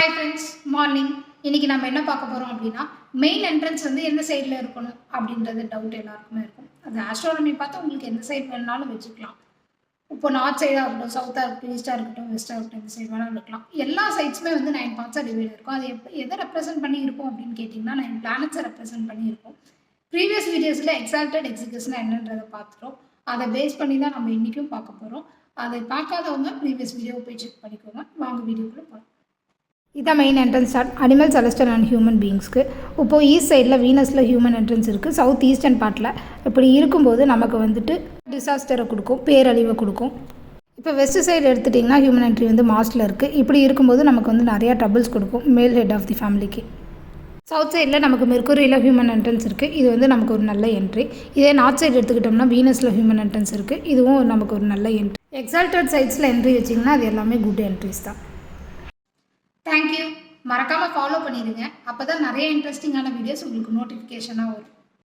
Hi friends, morning. இன்றைக்கி நம்ம என்ன பார்க்க போகிறோம் அப்படின்னா, மெயின் என்ட்ரன்ஸ் வந்து எந்த சைடில் இருக்கணும் அப்படின்றது டவுட் எல்லாருக்குமே இருக்கும். அது ஆஸ்ட்ரானமி பார்த்து உங்களுக்கு எந்த சைடு வேணுனாலும் வச்சுக்கலாம். இப்போ நார்த் சைடாக இருக்கட்டும், சவுத்தாக இருக்கட்டும், ஈஸ்ட்டாக இருக்கட்டும், வெஸ்ட்டாக இருக்கட்டும், இந்த சைடு வேணாலும் இருக்கலாம். எல்லா சைட்ஸுமே வந்து 9 பார்ட்ஸாக டிவைட் இருக்கும். அது எதை ரெப்ரசென்ட் பண்ணி இருக்கும் அப்படின்னு கேட்டிங்கன்னா, 9 பிளானட்ஸை ரெப்ரசென்ட் பண்ணி இருக்கும். ப்ரீவியஸ் வீடியோஸில் எக்ஸாக்டட் எக்ஸிகஸ்னால் என்னன்றதை பார்த்துட்டோம். அதை பேஸ் பண்ணி தான் நம்ம இன்றைக்கும் பார்க்க போகிறோம். அதை பார்க்காதவங்க ப்ரீவியஸ் வீடியோவை போய் செக் பண்ணிக்கோங்க. வாங்க வீடியோக்குள்ளே போகலாம். இதான் main entrance animal, celestial and human பீயிங்ஸ்க்கு. இப்போது ஈஸ்ட் சைடில் வீனஸில் ஹியூமன் என்ட்ரன்ஸ் இருக்குது. சவுத் ஈஸ்டர்ன் பார்ட்டில் இப்படி இருக்கும்போது நமக்கு வந்துட்டு டிசாஸ்டரை கொடுக்கும், பேரழிவை கொடுக்கும். இப்போ வெஸ்ட் சைடு எடுத்துட்டிங்கன்னா ஹியூமன் என்ட்ரி வந்து மாஸ்டில் இருக்குது. இப்படி இருக்கும்போது நமக்கு வந்து நிறையா ட்ரபிள்ஸ் கொடுக்கும் மேல் ஹெட் ஆஃப் தி ஃபேமிலிக்கு. சவுத் சைடில் நமக்கு மெர்க்குரியில் ஹியூமன் என்ட்ரன்ஸ் இருக்குது. இது வந்து நமக்கு ஒரு நல்ல என்ட்ரி. இதே நார்த் சைடு எடுத்துக்கிட்டோம்னா வீனஸில் ஹியூமன் என்ட்ரன்ஸ் இருக்குது. இதுவும் நமக்கு ஒரு நல்ல என்ட்ரி. எக்ஸால்டட் சைட்ஸில் என்ட்ரி வச்சிங்கன்னா அது எல்லாமே குட் என்ட்ரிஸ் தான். தேங்க்யூ. மறக்காமல் ஃபாலோ பண்ணிடுங்க. அப்போ தான் நிறைய இன்ட்ரெஸ்டிங்கான வீடியோஸ் உங்களுக்கு நோட்டிஃபிகேஷனாக வரும்.